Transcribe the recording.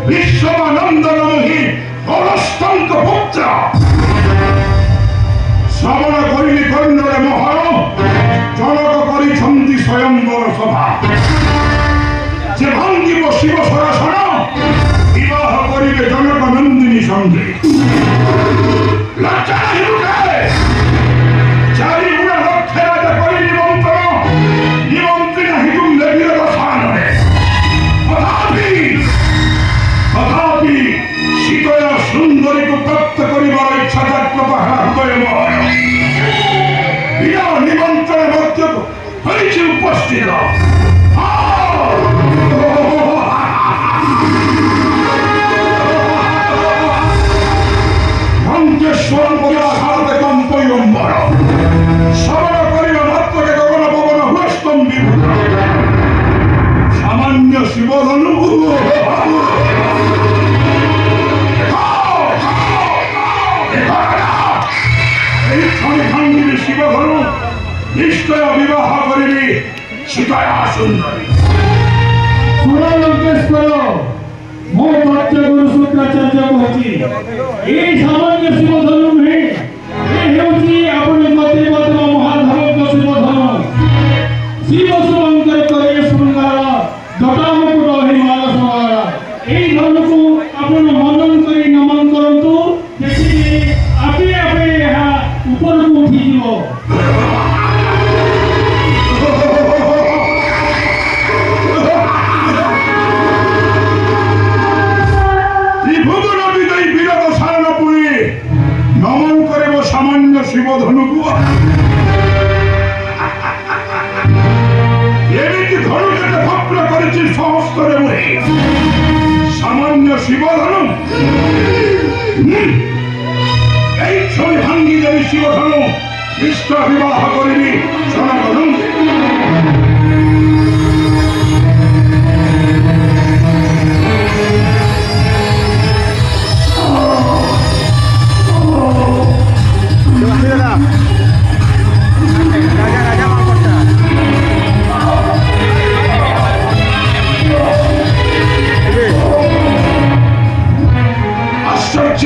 বিশ্বমানন্দমহী অনস্তন্ত পুত্র শ্রবণ করিলি কন্যরে মহর জনক করিছন্তি স্বয়ম্বর সভা যে ভাঙ্গিব শিব সরাসন বিবাহ করিবে জনক নন্দিনী সঙ্গে লজ্জা নাহি মুখে চারি গুণ লক্ষ্যে রাজা করি নিমন্ত্রণ নিমন্ত্রী নাহি তুমলে বিরত সানরে তথাপি শীতয়া সুন্দরীকে প্রাপ্ত করিবার ইচ্ছা থাকলো তাহার হৃদয়ে মহর বিনা নিমন্ত্রণে মধ্য হয়েছে উপস্থিত মঞ্চেশ্বর সারতে কম্পয়ম্বর শ্রবণ করিবা মাত্রকে গগন পবন হুস্তম্বী সামান্য শিবধনু এই ক্ষণে ভাঙ্গিবি শিবধনু নিশ্চয় বিবাহ করিবি সীতায়া সুন্দরী। ମୋ ବାଚ୍ୟ ଗୁରୁ ଶୁକ୍ରାଚାର୍ଯ୍ୟ କହୁଛି ଏଇ ସାମାନ୍ୟ ଶିବଧନୁ ନୁହେଁ, ଏ ହେଉଛି ଆପଣ ମତେ ମଧ୍ୟ ମହାଧବଙ୍କ ଶିବଧନୁ। ଶିବ ଶୁଭଙ୍କର କରିବେ ଶୃଙ୍ଗାର ଜଟାମୁକୁଟ ହିମାଳ ସମାର। ଏଇ ଧନୁକୁ ଆପଣ ମନନ କରି ନମନ କରନ୍ତୁ, ଦେଖିବେ ଆପେ ଆପେ ଏହା ଉପରକୁ ଉଠିଯିବ। নমন করিব সামান্য শিবধনুকু এমনি ধনুকে ভগ্ন করেছি সহস্তরে বলে সামান্য শিবধনু এই ছবি ভাঙ্গি যাবি শিবধনু কৃষ্ণ বিবাহ করিবি সনাতন। আশ্চর্য